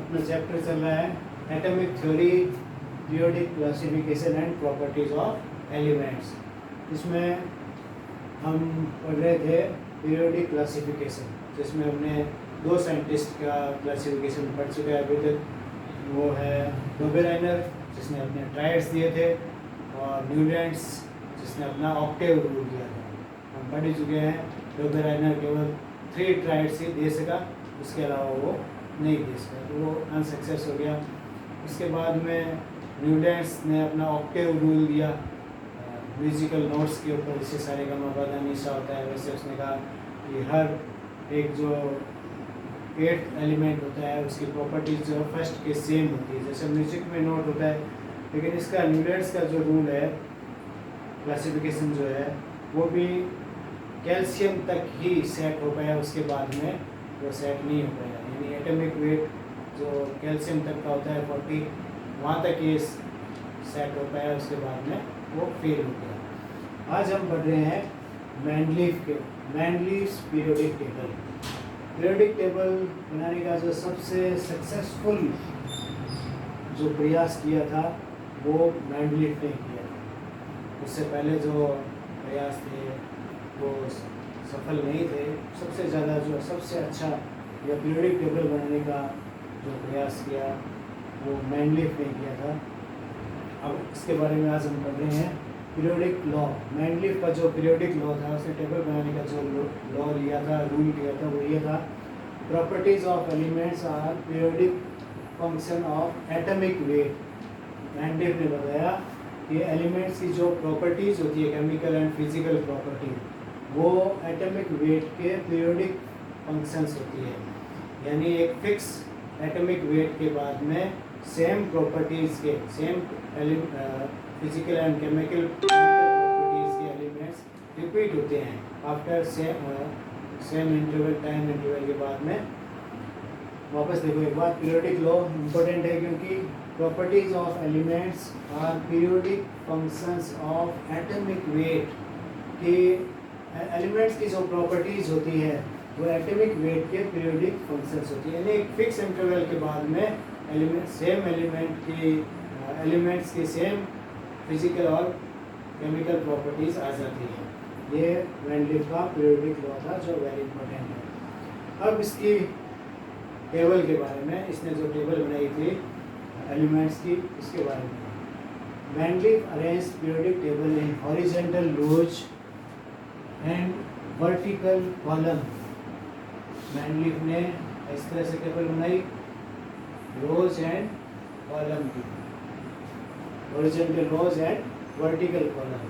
अपना चैप्टर चल रहा है atomic theory, periodic classification and properties of elements. इसमें हम पढ़ रहे थे पीरियोडिक क्लासिफिकेशन, जिसमें हमने दो साइंटिस्ट का क्लासिफिकेशन पढ़ चुके हैं अभी तक। वो है डोबेराइनर, जिसने अपने ट्रायड्स दिए थे, और न्यूलैंड्स, जिसने अपना ऑक्टेव रूल दिया था। हम पढ़ चुके हैं डोबेराइनर केवल 3 ट्रायड्स ही दे सका, उसके अलावा वो नहीं दे सका, तो वो अनसक्सेस हो गया। उसके बाद में न्यूलैंड्स ने अपना ऑक्टेव रूल दिया म्यूजिकल नोट्स के ऊपर, इससे सारे का मबादा निशा होता है। वैसे उसने कहा कि हर एक जो 8th एलिमेंट होता है उसकी प्रॉपर्टीज जो फर्स्ट के सेम होती है, जैसे म्यूजिक में नोट होता है। लेकिन इसका न्यूलैंड्स का जो रूल है, क्लासिफिकेशन जो है, वो भी कैल्शियम तक ही सेट हो पाया, उसके बाद में वो सेट नहीं हो पाया। यानी एटॉमिक वेट जो कैल्शियम तक का होता है 40, वहाँ तक ये सेट हो पाया, उसके बाद में वो फेल हो गया। आज हम पढ़ रहे हैं मैंडलीव्स पीरियोडिक टेबल। पीरियोडिक टेबल बनाने का जो सबसे सक्सेसफुल जो प्रयास किया था वो मैंडलीव ने किया था। उससे पहले जो प्रयास थे वो सफल नहीं थे। सबसे ज़्यादा जो सबसे अच्छा या पीरियोडिक टेबल बनाने का जो प्रयास किया वो मैंडलीव ने किया था। अब इसके बारे में आज हम पढ़ रहे हैं पीरियोडिक लॉ। मैंडलीव का जो पीरियोडिक लॉ था, उसने टेबल बनाने का जो लॉ लिया था, रूल लिया था, वो ये था, properties of elements are periodic function of atomic weight. Mendeleev ने बताया कि एलिमेंट्स की जो प्रॉपर्टीज होती है, केमिकल एंड फिजिकल प्रॉपर्टी, वो एटॉमिक वेट के पीरियोडिक फंक्शंस होती है। यानी एक फिक्स एटॉमिक वेट के बाद में सेम प्रॉपर्टीज़ के, same physical and chemical properties के एलिमेंट्स रिपीट होते हैं after same interval, time interval के बाद में। वापस देखो एक बार, पीरियोडिक लॉ इम्पोर्टेंट है क्योंकि properties of elements are periodic functions of atomic weight. कि एलिमेंट्स की जो प्रॉपर्टीज होती है वो एटॉमिक वेट के पीरियोडिक फंक्शंस होती है। यानी एक फिक्स इंटरवल के बाद में एलिमेंट्स की सेम फिजिकल और केमिकल प्रॉपर्टीज आ जाती हैं। ये मैंडलीव का पीरियोडिक लॉ था जो वेरी इंपॉर्टेंट है। अब इसकी टेबल के बारे में, इसने जो टेबल बनाई थी एलिमेंट्स की, इसके बारे में। Mendeleev arrange periodic table in horizontal rows and vertical column. Mendeleev ने इस तरह से टेबल बनाई, रोज एंड कॉलम की, horizontal rows and vertical column.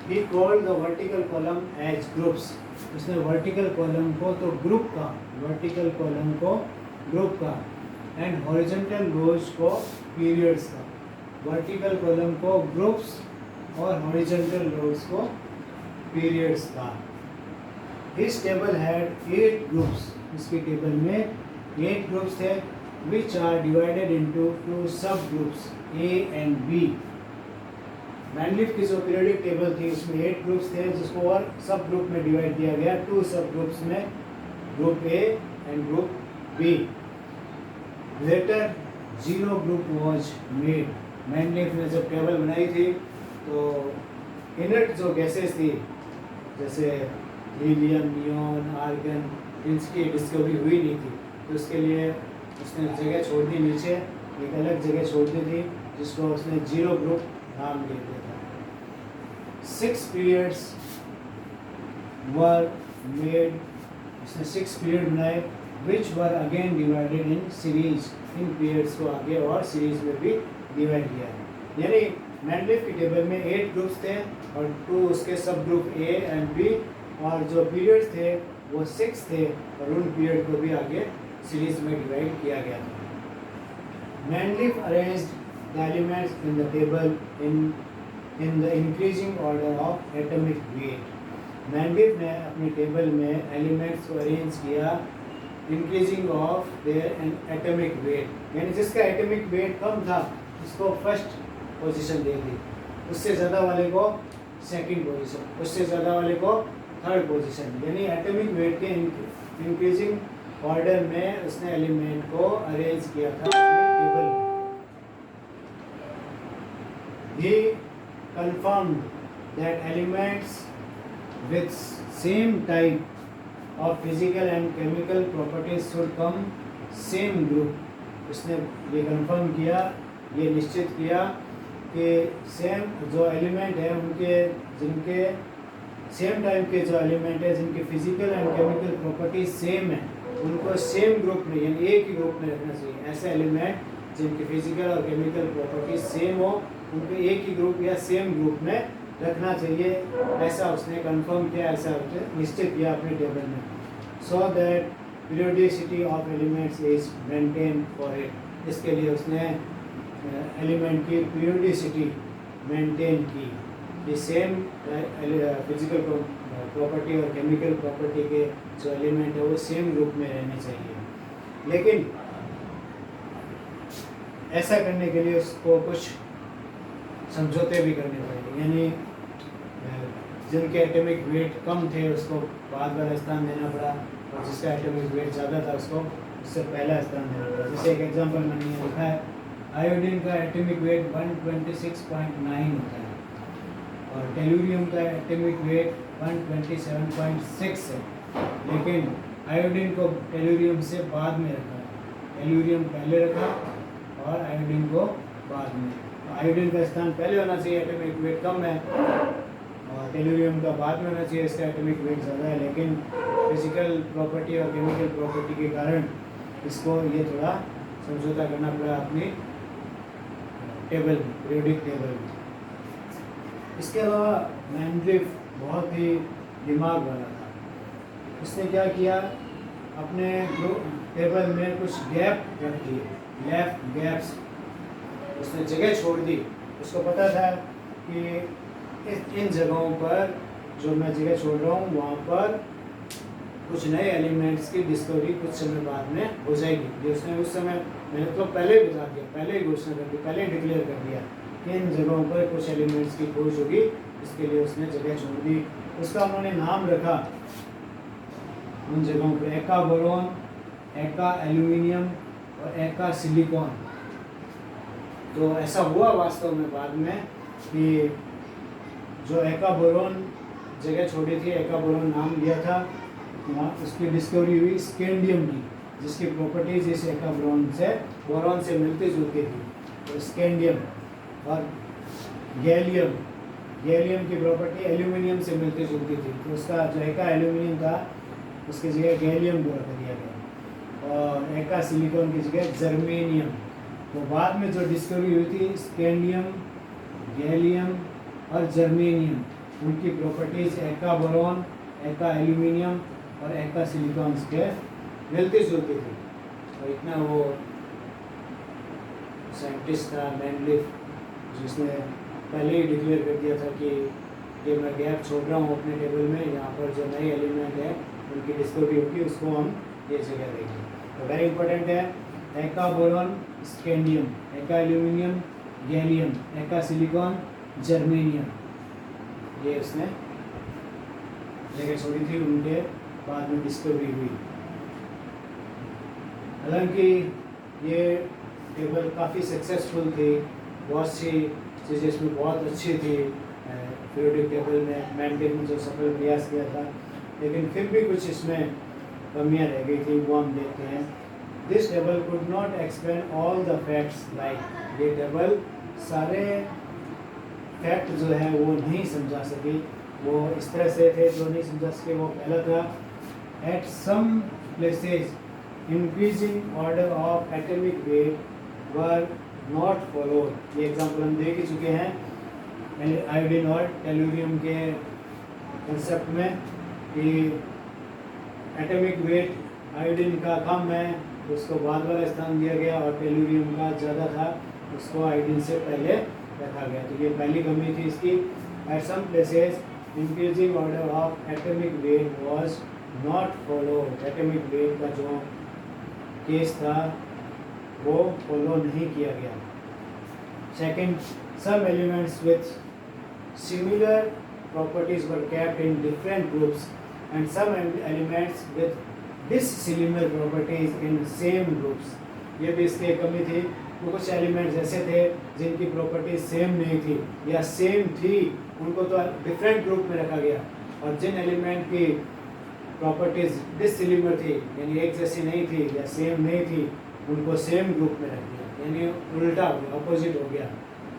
He called the vertical column as groups. उसने वर्टिकल कॉलम को तो ग्रुप का, वर्टिकल कॉलम को ग्रुप का, एंड हॉरिजॉन्टल रोज को पीरियड्स का। वर्टिकल कॉलम को ग्रुप्स और हॉरिजॉन्टल रोज को पीरियड्स का। इस टेबल हैड 8 ग्रुप्स। इसकी टेबल में 8 ग्रुप्स थे, which are divided into 2 subgroups A and B। Mendeleev की जो पीरियोडिक टेबल थी उसमें 8 ग्रुप्स थे, जिसको और सब ग्रुप में डिवाइड किया गया, 2 सब ग्रुप्स में, group A and group B। Later 0 group was made. Mendeleev ने जब टेबल बनाई थी तो इनर्ट जो गैसेस थी, जैसे हीलियम, नियॉन, आर्गन, इनकी डिस्कवरी हुई नहीं थी, तो उसके लिए उसने जगह छोड़ दी, नीचे एक अलग जगह छोड़ दी थी, जिसको उसने 0 ग्रुप नाम दे दिया था। 6 पीरियड्स वर मेड। उसने 6 पीरियड बनाए, which were again divided in series. इन पीरियड्स को आगे और सीरीज में भी डिवाइड किया है। यानी मैंडलीव की टेबल में 8 ग्रुप्स थे और 2 उसके सब ग्रुप A एंड B, और जो पीरियड्स थे वो 6 थे, और उन पीरियड को भी आगे सीरीज में डिवाइड किया गया था। Mendeleev arranged the elements in the table in the increasing order of atomic weight. Mendeleev ने अपनी टेबल में एलिमेंट्स को अरेंज किया increasing of their atomic weight. यानी जिसका एटॉमिक वेट कम था उसको फर्स्ट पोजीशन दे दी, उससे ज़्यादा वाले को सेकंड पोजीशन, उससे ज़्यादा वाले को थर्ड पोजीशन। यानी एटॉमिक वेट के इंक्रीजिंग ऑर्डर में उसने एलिमेंट को अरेंज किया था अपने टेबल में। He confirmed that elements with same type of physical and chemical properties should come same group. उसने ये कंफर्म किया, ये निश्चित किया कि सेम जो एलिमेंट है उनके जिनके सेम टाइप के जो एलिमेंट है जिनके physical and chemical properties same है उनको सेम ग्रुप में यानी एक ही ग्रुप में रखना चाहिए। ऐसे एलिमेंट जिनके फिजिकल और केमिकल प्रॉपर्टीज सेम हो उनको एक ही ग्रुप या सेम ग्रुप में रखना चाहिए। ऐसा उसने कंफर्म किया, ऐसा उसने निश्चित किया अपने टेबल में। So that periodicity of elements is maintain for it. इसके लिए उसने एलिमेंट की पीरियोडिसिटी मेंटेन की कि सेम फिजिकल प्रॉपर्टी और केमिकल प्रॉपर्टी के जो एलिमेंट है वो सेम ग्रुप में रहने चाहिए। लेकिन ऐसा करने के लिए उसको कुछ समझौते भी करने पड़े, यानी जिनके एटॉमिक वेट कम थे उसको बाद वाला स्थान देना पड़ा और जिसका एटॉमिक वेट ज़्यादा था उसको उससे पहला स्थान देना पड़ा। जैसे एक एग्जांपल मैंने यहाँ लिखा है, आयोडीन का एटॉमिक वेट 126.9 होता है और टेलुरियम का एटॉमिक वेट 127.6 है, लेकिन आयोडीन को टेलुरियम से बाद में रखा है। टेलुरियम पहले रखा और आयोडीन को बाद में। आयोडीन का स्थान पहले होना चाहिए, एटॉमिक वेट कम है, और टेलुरियम का बाद में होना चाहिए, इसका एटॉमिक वेट ज़्यादा है। लेकिन फिजिकल प्रॉपर्टी और केमिकल प्रॉपर्टी के कारण इसको ये थोड़ा समझौता करना पड़ा अपनी टेबल में, पीरियोडिक टेबल में। इसके अलावा मैंड्लिफ बहुत ही दिमाग वाला था। उसने क्या किया, अपने टेबल में कुछ गैप रख दिए, लेफ्ट गैप्स उसने जगह छोड़ दी। उसको पता था कि इन जगहों पर जो मैं जगह छोड़ रहा हूँ वहाँ पर कुछ नए एलिमेंट्स की डिस्कवरी कुछ समय बाद में हो जाएगी। ये उसने उस समय मैंने तो पहले ही बता दिया, पहले ही घोषणा कर दी, पहले ही डिक्लेयर कर दिया कि इन जगहों पर कुछ एलिमेंट्स की खोज होगी। इसके लिए उसने जगह छोड़ दी। उसका उन्होंने नाम रखा उन जगहों पर एका बोरोन, एका एल्यूमिनियम और एका सिलिकॉन। तो ऐसा हुआ वास्तव में बाद में कि जो एका बोरोन जगह छोड़ी थी, एका बोरोन नाम लिया था, वहाँ उसकी डिस्कवरी हुई स्कैंडियम की, जिसकी प्रॉपर्टीज इस एका बोरोन से मिलती जुलती थी। तो स्कैंडियम और गैलियम की प्रॉपर्टी एल्यूमिनियम से मिलती जुलती थी। तो उसका जो एका एल्यूमिनियम था उसकी जगह गैलियम को रख दिया गया और एका सिलिकॉन की जगह जर्मेनियम। तो बाद में जो डिस्कवरी हुई थी स्कैंडियम, गैलियम और जर्मेनियम, उनकी प्रॉपर्टीज एका बोरोन, एका एल्यूमिनियम और एका सिलिकॉन के मिलती जुलती थी। तो इतना वो साइंटिस्ट था मैंडलिफ, जिसने पहले ही डिक्लेयर कर दिया था कि ये मैं गैप छोड़ रहा हूँ अपने टेबल में, यहाँ पर जो नए एलिमेंट है उनकी डिस्कवरी होगी, उसको हम ये जगह देंगे। तो वेरी इंपॉर्टेंट है, एका बोरोन स्कैंडियम, एका एल्यूमिनियम गैलियम, एका सिलिकॉन जर्मेनियम, ये उसने जगह छोड़ी थी, उनके बाद में डिस्कवरी हुई। हालांकि ये टेबल काफ़ी सक्सेसफुल थी, बहुत सी चीज़ें इसमें बहुत अच्छी थी पीरियोडिक टेबल में मेंटेन में जो सफल प्रयास किया था, लेकिन फिर भी कुछ इसमें कमियां रह गई थी, वो हम देखते हैं। This table could not explain all the facts like, ये टेबल सारे फैक्ट जो है वो नहीं समझा सकी, वो इस तरह से थे जो नहीं समझा सके। वो पहला था at some places increasing order of atomic weight were not followed. ये एग्जाम्पल हम देख ही चुके हैं आयोडीन और टेलुरियम के कंसेप्ट में कि एटॉमिक वेट आयोडीन का कम है तो उसको बाद वाला स्थान दिया गया और टेलुरियम का ज़्यादा था उसको आयोडीन से पहले रखा गया। तो ये पहली कमी थी इसकी। At some places increasing order of atomic weight was not followed. Atomic weight का जो केस था वो फॉलो नहीं किया गया। Second, some elements with similar properties were kept in different groups and some elements with dissimilar properties in same groups. ये भी इसकी एक कमी थी, तो कुछ एलिमेंट्स ऐसे थे जिनकी प्रॉपर्टीज सेम नहीं थी या सेम थी, उनको तो डिफरेंट ग्रुप में रखा गया, और जिन एलिमेंट की प्रॉपर्टीज डिसिमिलर थी यानी एक जैसी नहीं थी या सेम नहीं थी, उनको सेम ग्रुप में रख दिया, यानी उल्टा हो गया, अपोजिट हो गया।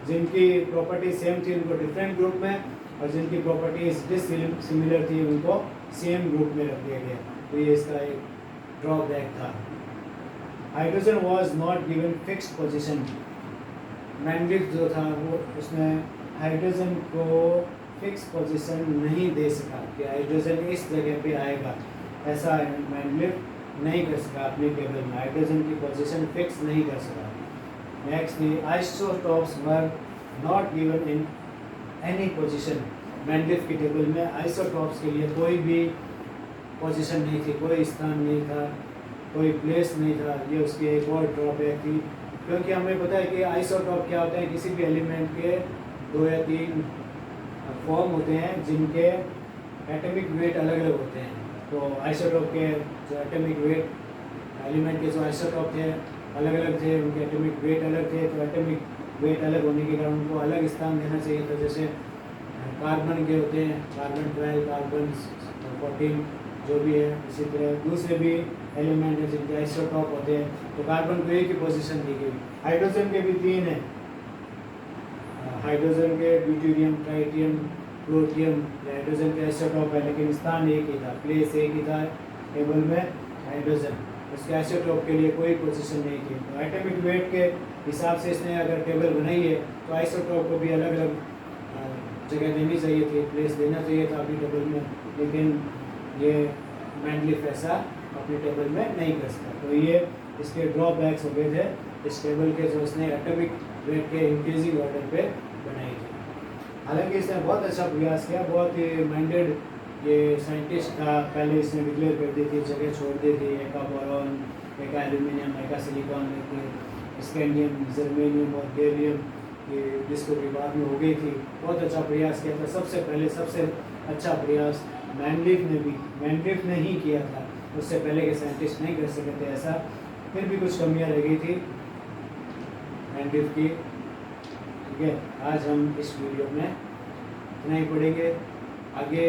जिनकी प्रॉपर्टीज सेम थी उनको डिफरेंट ग्रुप में, और जिनकी प्रॉपर्टीज डिसिमिलर थी उनको सेम ग्रुप में रख दिया गया। तो ये इसका एक ड्रॉबैक था। Hydrogen was not given fixed position. Manganese जो था वो उसमें हाइड्रोजन को फिक्स पोजीशन नहीं दे सका कि हाइड्रोजन इस जगह पे आएगा, ऐसा मैंगनीज नहीं कर सका अपनी टेबल में, हाइड्रोजन की पोजीशन फिक्स नहीं कर सका। Next the isotopes were not given in any position. Manganese की टेबल में आइसोटॉप्स के लिए कोई भी पोजीशन नहीं थी, कोई स्थान नहीं था, कोई प्लेस नहीं था। ये उसकी एक और ड्रॉबैक थी, क्योंकि हमें पता है कि आइसोटॉप क्या होता है, किसी भी एलिमेंट के 2 या 3 फॉर्म होते हैं जिनके एटॉमिक वेट अलग अलग होते हैं। तो आइसोटॉप के जो एटॉमिक वेट, एलिमेंट के जो आइसोटॉप थे अलग अलग थे, उनके एटॉमिक वेट अलग थे, तो एटॉमिक वेट अलग होने के कारण उनको अलग स्थान देना चाहिए था। जैसे कार्बन के होते हैं, कार्बन 12, कार्बन 14 जो भी है, इसी तरह दूसरे भी एलिमेंट है जिनके आइसोटॉप होते हैं, तो कार्बन को एक ही पोजीशन दी गई। हाइड्रोजन के भी 3 हैं, हाइड्रोजन के ड्यूटेरियम, ट्राइटियम, प्लूटोनियम, हाइड्रोजन के आइसोटॉप है, लेकिन स्थान एक ही था, प्लेस एक ही था टेबल में हाइड्रोजन, उसके आइसोटॉप के लिए कोई पोजीशन नहीं थी। तो एटॉमिक वेट के हिसाब से इसने अगर टेबल बनाई है तो आइसोटॉप को भी अलग अलग जगह देनी चाहिए थी, प्लेस देना चाहिए था अपनी टेबल में, लेकिन ये मैंगनीज ऐसा अपनी टेबल में नहीं कर सकता। तो ये इसके ड्रॉबैक्स हो गए थे इस टेबल के, जो इसने एटॉमिक वेट के इंक्रीजिंग ऑर्डर पे बनाई थी। हालांकि इसने बहुत अच्छा प्रयास किया, बहुत ही माइंडेड ये साइंटिस्ट था। पहले इसने डिक्लेयर कर दी थी, जगह छोड़ दी थी, एक बोरॉन, एक एल्यूमिनियम, एक सिलिकॉन, एक स्कैंडियम, जर्मेनियम और गैलियम की डिस्कवरी बाद में हो गई थी। बहुत अच्छा प्रयास किया था, सबसे पहले सबसे अच्छा प्रयास मैंगनीज ने ही किया था, उससे पहले के साइंटिस्ट नहीं कर सके थे ऐसा। फिर भी कुछ कमियां रह गई थी मैंगनीज की। ठीक है, आज हम इस वीडियो में इतना ही पढ़ेंगे। आगे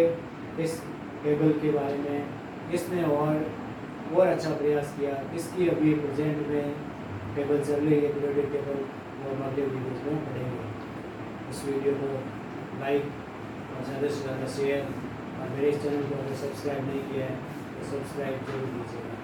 इस टेबल के बारे में किसने और अच्छा प्रयास किया, इसकी अभी प्रेजेंट में टेबल चल रही है, पीरियोडिक टेबल, और अगले वीडियोज में पढ़ेंगे। इस वीडियो को लाइक और ज़्यादा से ज़्यादा शेयर, और मेरे इस चैनल को अगर सब्सक्राइब नहीं किया है तो सब्सक्राइब जरूर कीजिएगा।